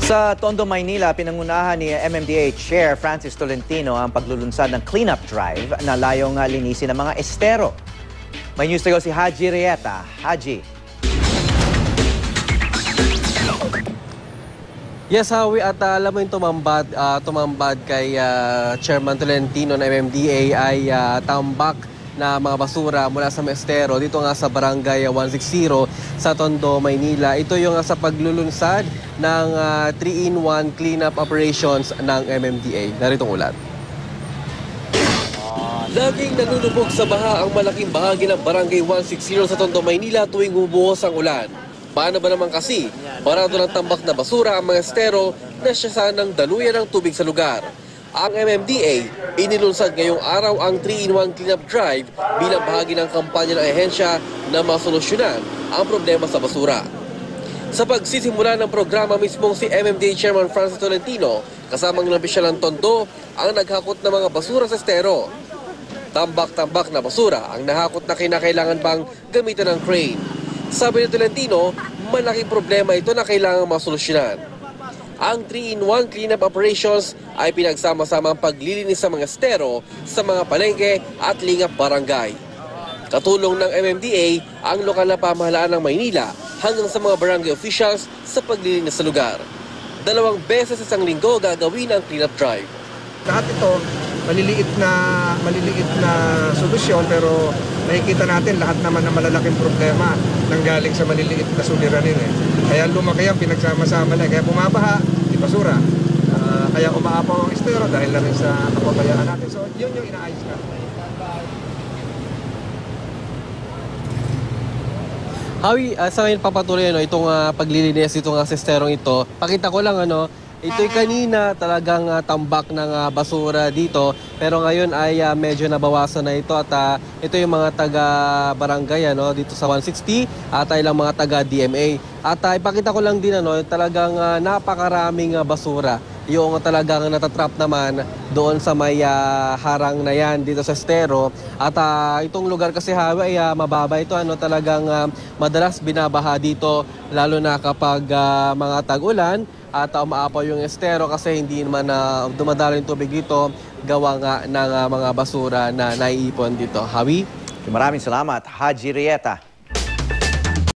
Sa Tondo, Maynila, pinangunahan ni MMDA Chair Francis Tolentino ang paglulunsad ng cleanup drive na layong linisin ng mga estero. May news to go si Haji Rieta. Haji. Yes, Howie, at alam mo yung tumambad kay Chairman Tolentino ng MMDA ay tambak na mga basura mula sa estero dito nga sa Barangay 160 sa Tondo, Maynila. Ito yung sa paglulunsad ng 3-in-1 cleanup operations ng MMDA. Narito ang ulat. Laging nalulubog sa baha ang malaking bahagi ng Barangay 160 sa Tondo, Maynila tuwing bumuhos ang ulan. Paano ba naman kasi? Parado ng tambak na basura ang mga estero na siya sanang daluyan ng tubig sa lugar. Ang MMDA, inilunsad ngayong araw ang 3-in-1 cleanup drive bilang bahagi ng kampanya ng ahensya na masolusyonan ang problema sa basura. Sa pagsisimula ng programa mismong si MMDA Chairman Francis Tolentino, kasamang ng opisyal ng Tondo, ang naghakot ng mga basura sa estero. Tambak-tambak na basura ang nahakot na kinakailangan bang gamitan ng crane. Sabi ni Tolentino, malaking problema ito na kailangang masolusyonan. Ang 3-in-1 cleanup operations ay pinagsama-sama ang paglilinis sa mga estero sa mga palengke at lingap barangay. Katulong ng MMDA ang lokal na pamahalaan ng Maynila hanggang sa mga barangay officials sa paglilinis sa lugar. 2 beses sa isang linggo gagawin ang cleanup drive. Lahat ito, maliliit na solusyon, pero nakikita natin lahat naman ng malalaking problema nanggaling sa maliliit na suliranin. Kaya lumaki yan, pinagsama-sama na. Kaya bumabaha, di basura. Kaya umaapaw ang estero dahil na rin sa kapabayaan natin. So yun yung inaayos natin. Howie, sa ngayon papatuloy itong paglilinis itong sa esterong ito. Pakita ko lang ito'y kanina talagang tambak ng basura dito, pero ngayon ay medyo nabawasan na ito at ito yung mga taga-barangay dito sa 160 at ilang mga taga-DMA. At ipakita ko lang din talagang napakaraming basura yung talagang natatrap naman doon sa may harang na yan dito sa estero. At itong lugar kasi ay mababa ito, talagang madalas binabaha dito lalo na kapag mga tag-ulan at umaapaw yung estero kasi hindi naman dumadalo yung tubig dito gawa nga ng mga basura na naiipon dito. Hawi? Maraming salamat, Haji Rieta.